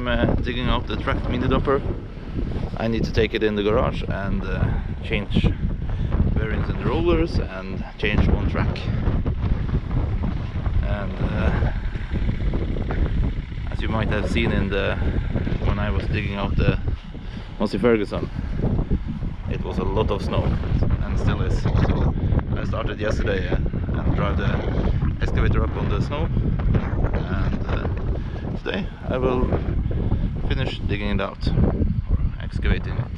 I'm digging out the track Minidumper. I need to take it in the garage and change bearings in the rollers and change one track. And as you might have seen in the when I was digging out the Massey Ferguson, it was a lot of snow and still is. So I started yesterday and drive the excavator up on the snow, and today I will finish digging it out or excavating it.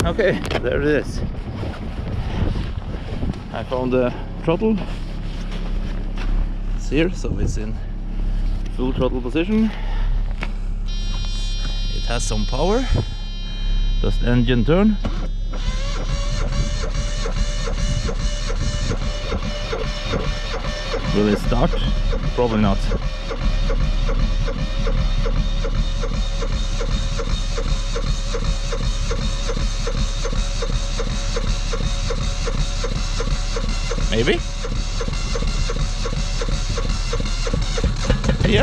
Okay, there it is. I found the throttle. It's here, so it's in full throttle position. It has some power. Does the engine turn? Will it start? Probably not. Maybe? Yeah.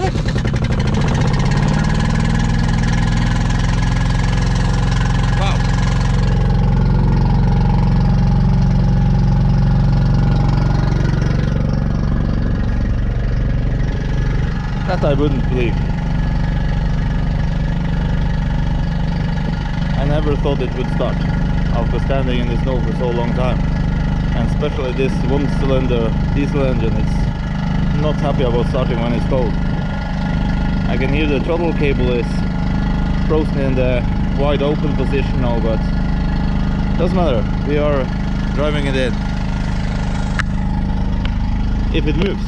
Wow. That I wouldn't believe. I never thought it would start after standing in the snow for so long time. And especially this one-cylinder diesel engine, it's not happy about starting when it's cold. I can hear the throttle cable is frozen in the wide open position now, but doesn't matter, we are driving it in. If it moves.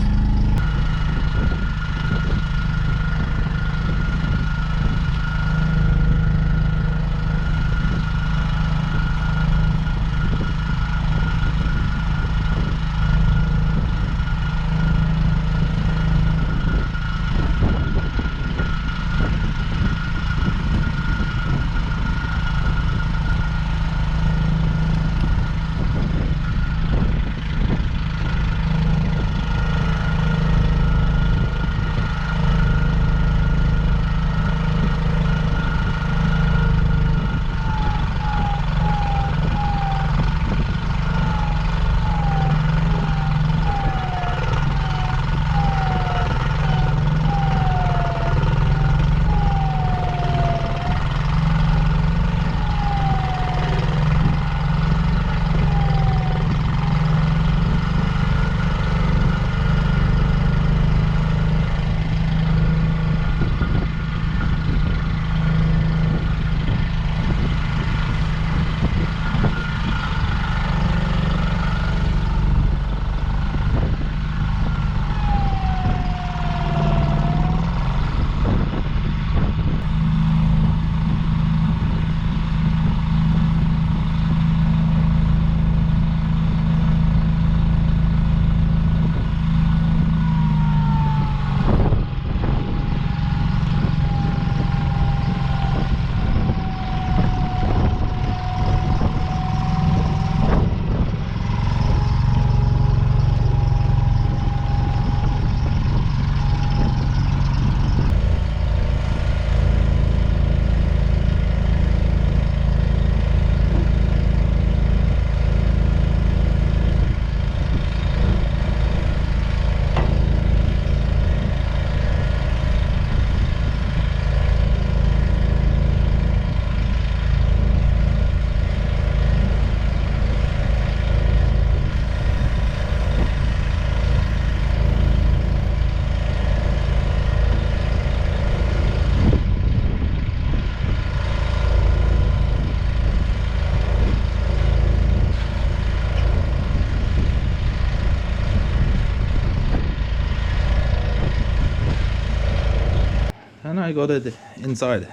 I got it inside.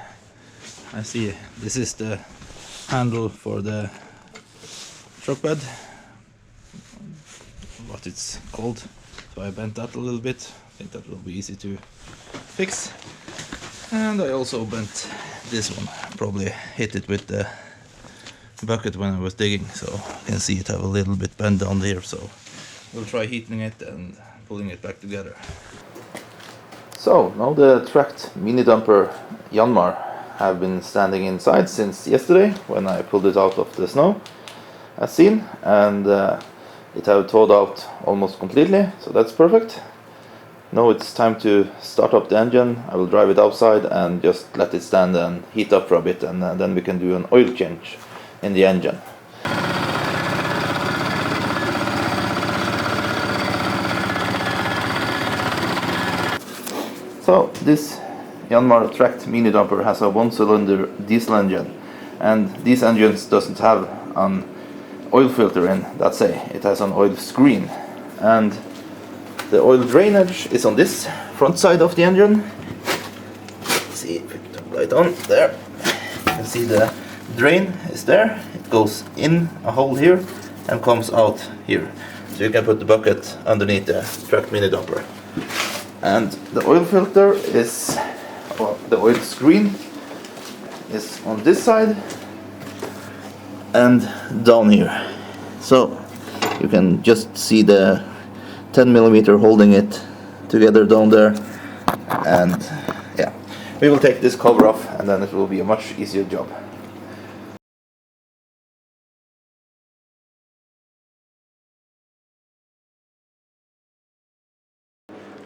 I see this is the handle for the truck bed, what it's called. So I bent that a little bit. I think that will be easy to fix. And I also bent this one, probably hit it with the bucket when I was digging, so you can see it have a little bit bent down there. So we'll try heating it and pulling it back together. So now the tracked Minidumper Yanmar have been standing inside since yesterday when I pulled it out of the snow as seen, and it have thawed out almost completely, so that's perfect. Now it's time to start up the engine. I will drive it outside and just let it stand and heat up for a bit, and then we can do an oil change in the engine. So this Yanmar tracked Minidumper has a 1-cylinder diesel engine, and these engines doesn't have an oil filter in, that's say. It has an oil screen, and the oil drainage is on this front side of the engine. Let's see if we can turn the light on. There. You can see the drain is there. It goes in a hole here and comes out here. So you can put the bucket underneath the tracked Minidumper. And the oil filter is, or the oil screen is on this side and down here. So you can just see the 10mm holding it together down there, and yeah, we will take this cover off and then it will be a much easier job.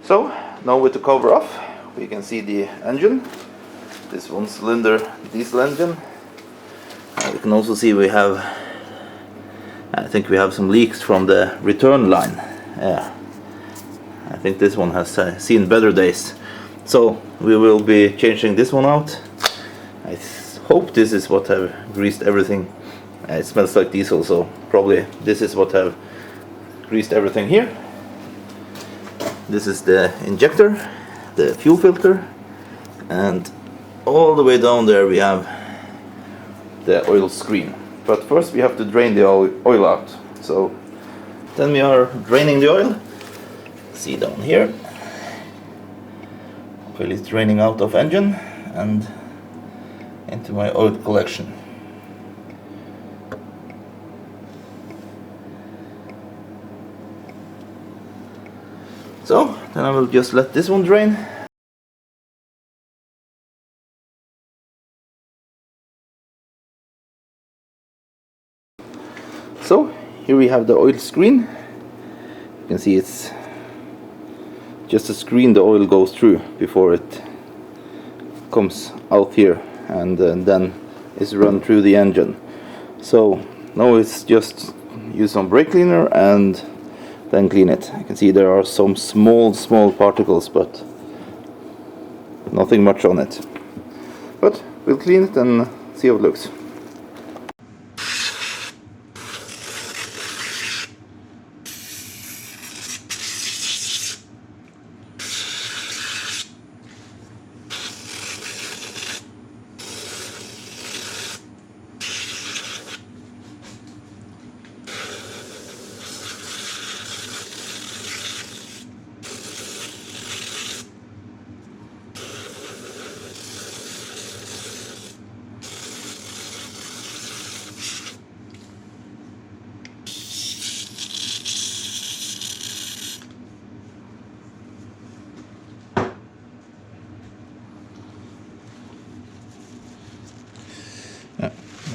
So now with the cover off, we can see the engine, this 1-cylinder diesel engine. We can also see we have, I think we have some leaks from the return line. Yeah, I think this one has seen better days. So we will be changing this one out. I hope this is what have greased everything. It smells like diesel, so probably this is what have greased everything here. This is the injector, the fuel filter, and all the way down there we have the oil screen. But first we have to drain the oil out. So then we are draining the oil. See down here, oil is draining out of engine and into my oil collection. So then I will just let this one drain. So here we have the oil screen. You can see it's just a screen the oil goes through before it comes out here, and then is run through the engine. So now it's just use some brake cleaner and then clean it. You can see there are some small particles, but nothing much on it. But we'll clean it and see how it looks.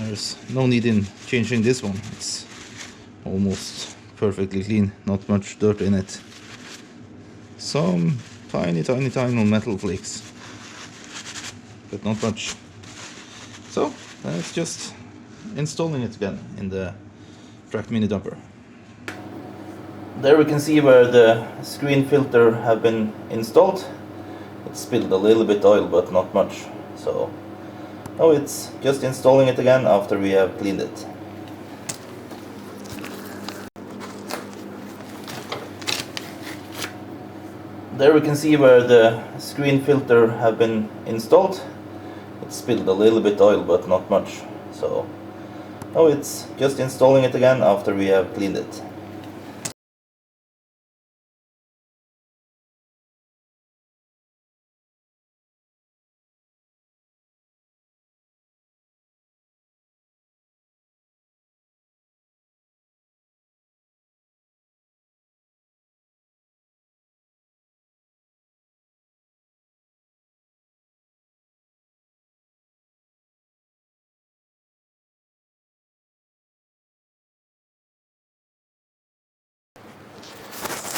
There's no need in changing this one. It's almost perfectly clean, not much dirt in it. Some tiny metal flakes, but not much. So it's just installing it again in the tracked Minidumper. There we can see where the screen filter have been installed. It spilled a little bit oil, but not much. So now it's just installing it again after we have cleaned it. there we can see where the screen filter have been installed. It spilled a little bit oil, but not much. So now it's just installing it again after we have cleaned it.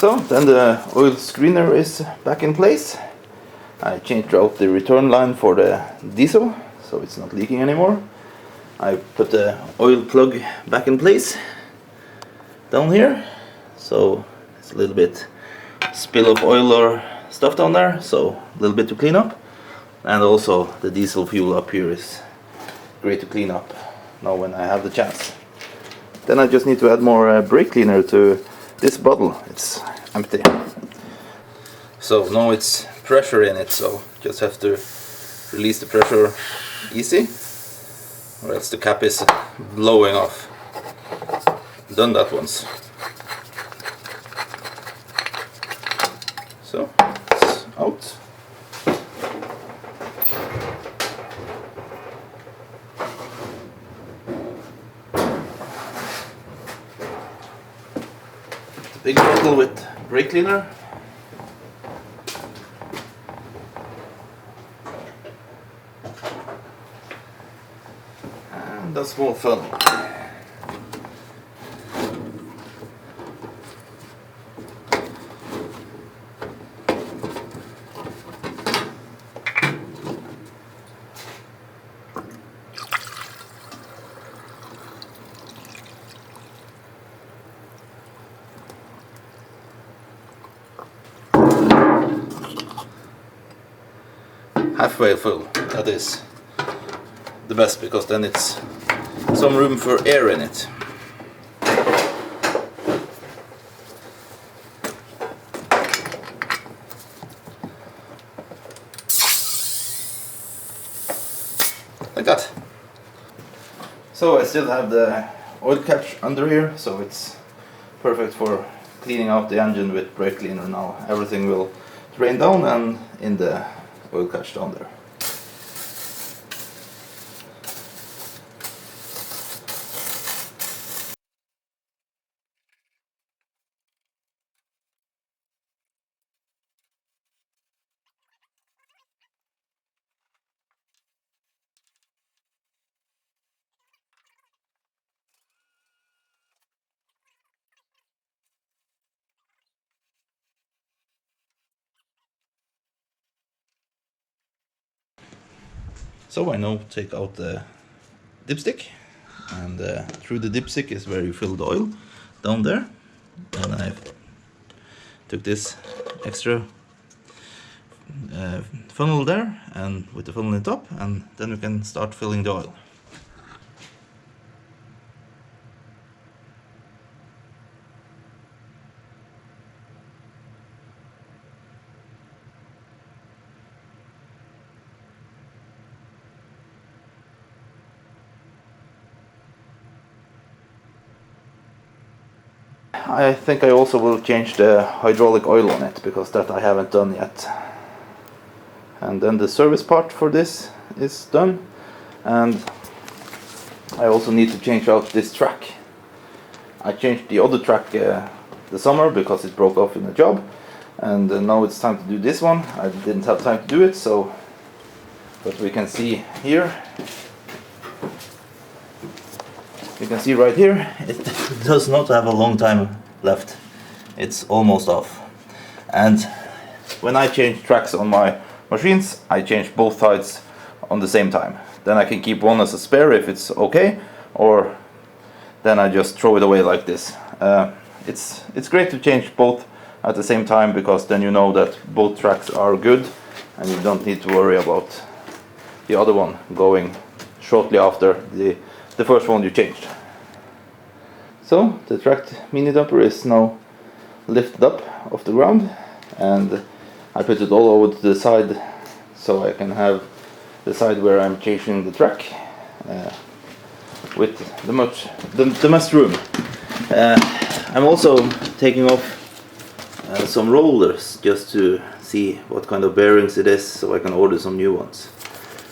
So then the oil screener is back in place. I changed out the return line for the diesel, so it's not leaking anymore. I put the oil plug back in place down here, so it's a little bit spill of oil or stuff down there, so a little bit to clean up. And also the diesel fuel up here is great to clean up now when I have the chance. Then I just need to add more brake cleaner to this bottle. It's empty. So now it's pressure in it, so just have to release the pressure easy, or else the cap is blowing off. Done that once. So it's out. Big bottle with brake cleaner. And a small funnel. Halfway full, that is the best, because then it's some room for air in it. Like that. So I still have the oil catch under here, so it's perfect for cleaning out the engine with brake cleaner now. Everything will drain down and in the oil catch down there. So I now take out the dipstick, and through the dipstick is where you fill the oil, down there. And I took this extra funnel there, and with the funnel in the top, and then we can start filling the oil. I think I also will change the hydraulic oil on it, because that I haven't done yet. And then the service part for this is done, and I also need to change out this track. I changed the other track the summer because it broke off in a job, and now it's time to do this one. I didn't have time to do it, so but we can see here. You can see right here, it does not have a long time left. It's almost off. And when I change tracks on my machines, I change both sides on the same time. Then I can keep one as a spare if it's okay, or then I just throw it away like this. It's great to change both at the same time, because then you know that both tracks are good and you don't need to worry about the other one going shortly after the first one you changed. So the tracked Minidumper is now lifted up off the ground, and I put it all over to the side so I can have the side where I'm changing the track with the most room. I'm also taking off some rollers just to see what kind of bearings it is, so I can order some new ones.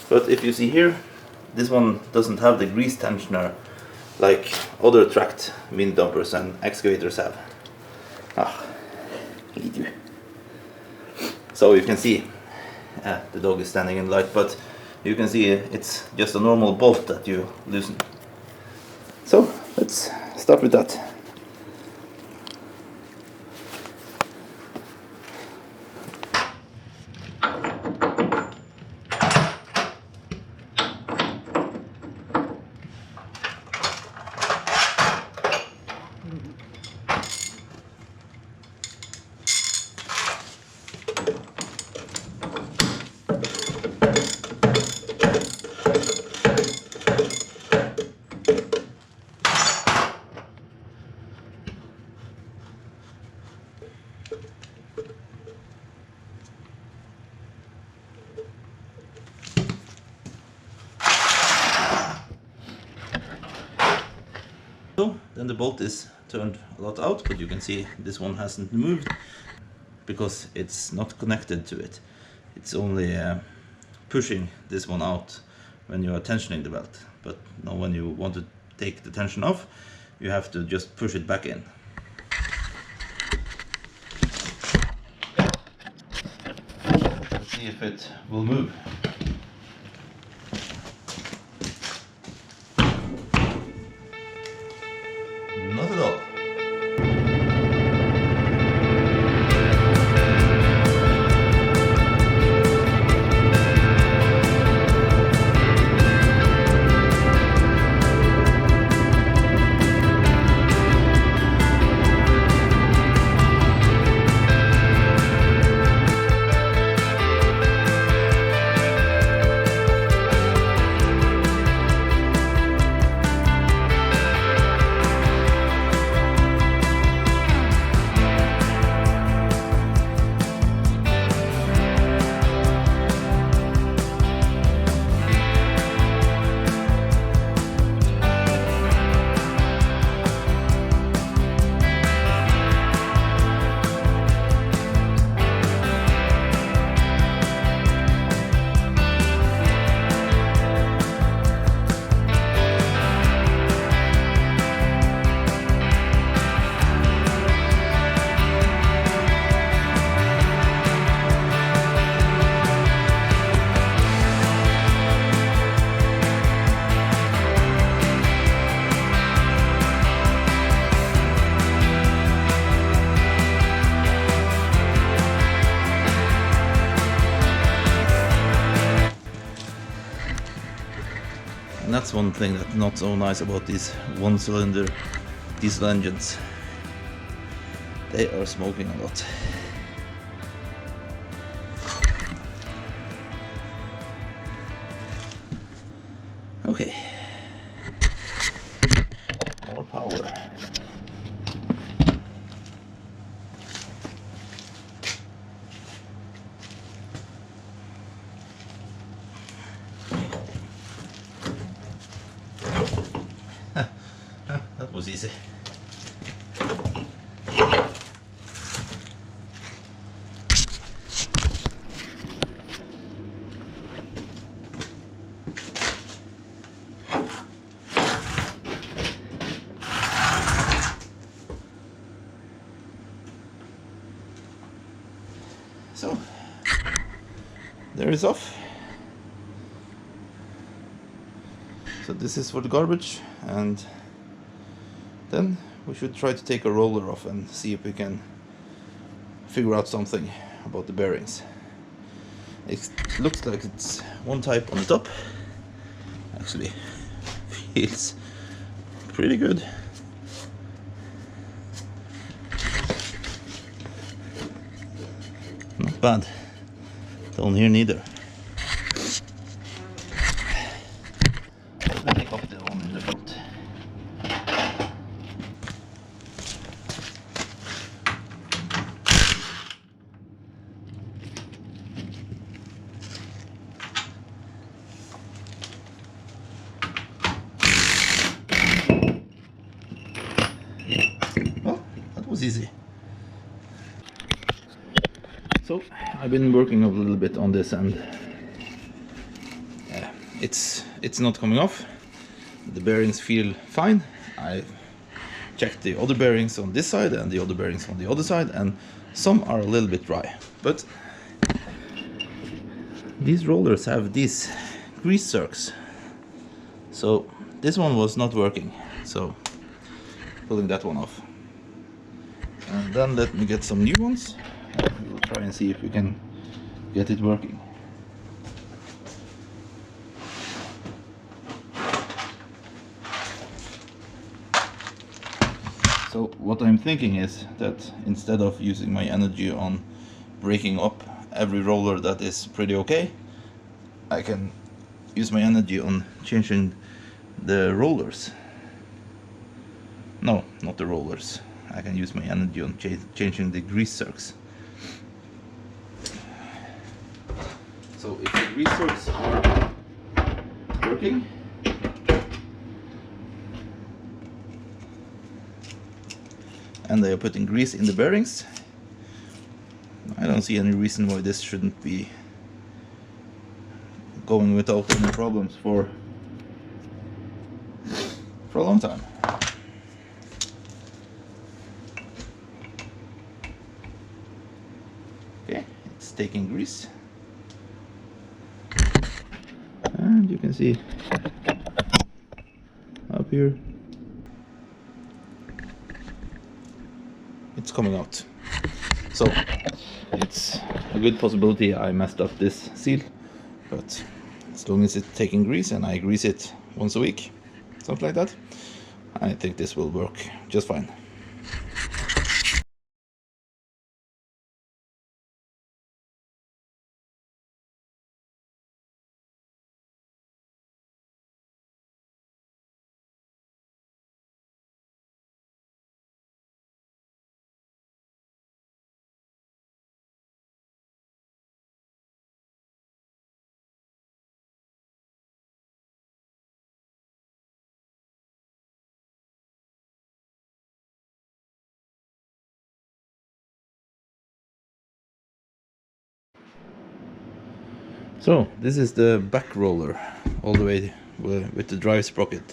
But if you see here, this one doesn't have the grease tensioner like other tracked Minidumpers and excavators have. So you can see the dog is standing in light, but you can see it's just a normal bolt that you loosen. So let's start with that. So then the bolt is turned a lot out, but you can see this one hasn't moved because it's not connected to it. It's only pushing this one out when you are tensioning the belt. But now when you want to take the tension off, you have to just push it back in. Let's see if it will move. Not at all. And that's one thing that's not so nice about these one-cylinder diesel engines. They are smoking a lot. Okay. More power. That was easy. So, there is off. So this is for the garbage, and then we should try to take a roller off and see if we can figure out something about the bearings. It looks like it's one type on the top. Actually feels pretty good. Not bad. Down here neither. Let me take off the one in the front. was easy. So I've been working a little bit on this, and it's not coming off. The bearings feel fine. I checked the other bearings on this side and the other bearings on the other side, and some are a little bit dry. But these rollers have these grease zerks, so this one was not working, so pulling that one off. And then let me get some new ones. We'll try and see if we can get it working. So what I'm thinking is that instead of using my energy on breaking up every roller that is pretty okay, I can use my energy on changing the rollers. No, not the rollers. I can use my energy on changing the grease zerks. So if the grease zerks are working, and they are putting grease in the bearings, I don't see any reason why this shouldn't be going without any problems for a long time. Okay, it's taking grease, and you can see up here it's coming out. So it's a good possibility I messed up this seal, but as long as it's taking grease and I grease it once a week, something like that, I think this will work just fine. So this is the back roller all the way with the drive sprocket,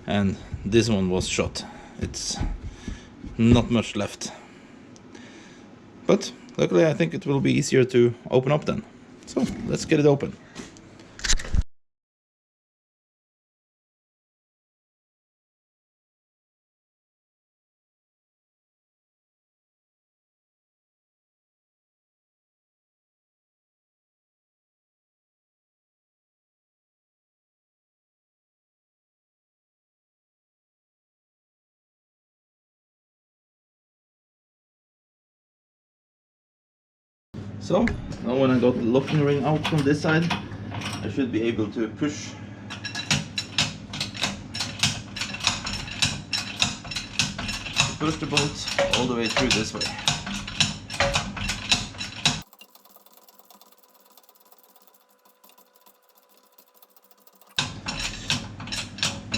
and this one was shot. It's not much left, but luckily I think it will be easier to open up then. So let's get it open. So now when I got the locking ring out from this side, I should be able to push the bolt all the way through this way.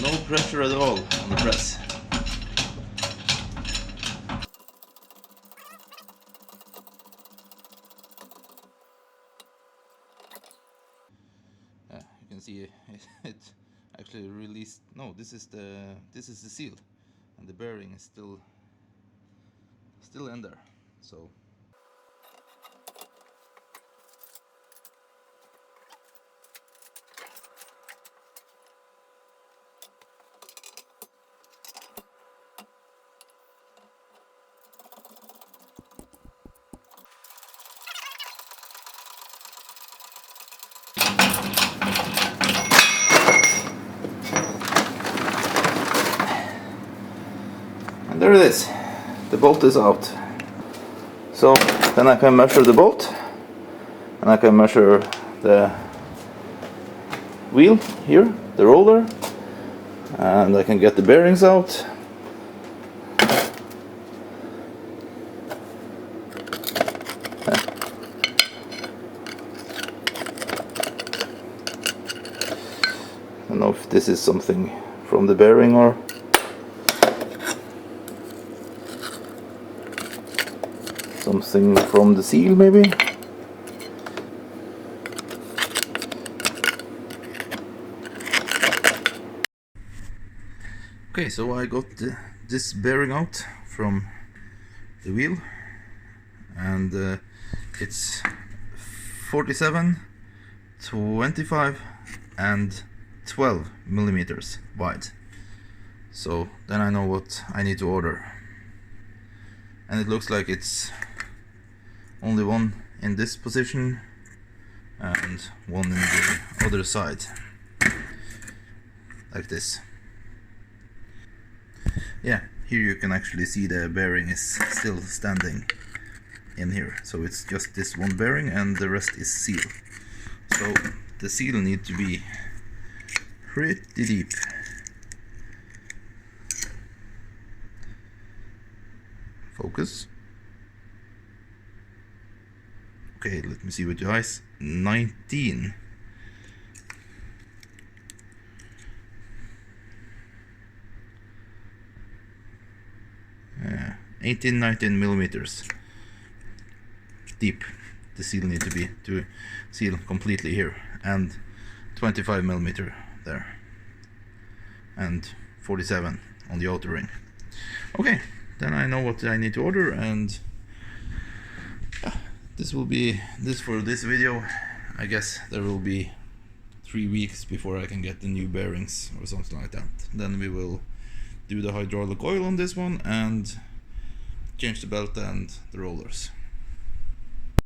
No pressure at all on the press. You can see it actually released. No, this is the seal, and the bearing is still in there. So and there it is. The bolt is out. So then I can measure the bolt, and I can measure the wheel here, the roller, and I can get the bearings out. I don't know if this is something from the bearing or something from the seal maybe. Okay, so I got this bearing out from the wheel, and it's 47, 25 and 12 millimeters wide. So then I know what I need to order, and it looks like it's only one in this position and one in the other side, like this. Yeah, here you can actually see the bearing is still standing in here, so it's just this one bearing and the rest is seal. So the seal need to be pretty deep. Focus. Okay, let me see with your eyes. 19. 19 millimeters deep. The seal need to be to seal completely here, and 25 millimeter there, and 47 on the outer ring. Okay, then I know what I need to order, and this will be this for this video. I guess there will be 3 weeks before I can get the new bearings or something like that. Then we will do the hydraulic oil on this one and change the belt and the rollers.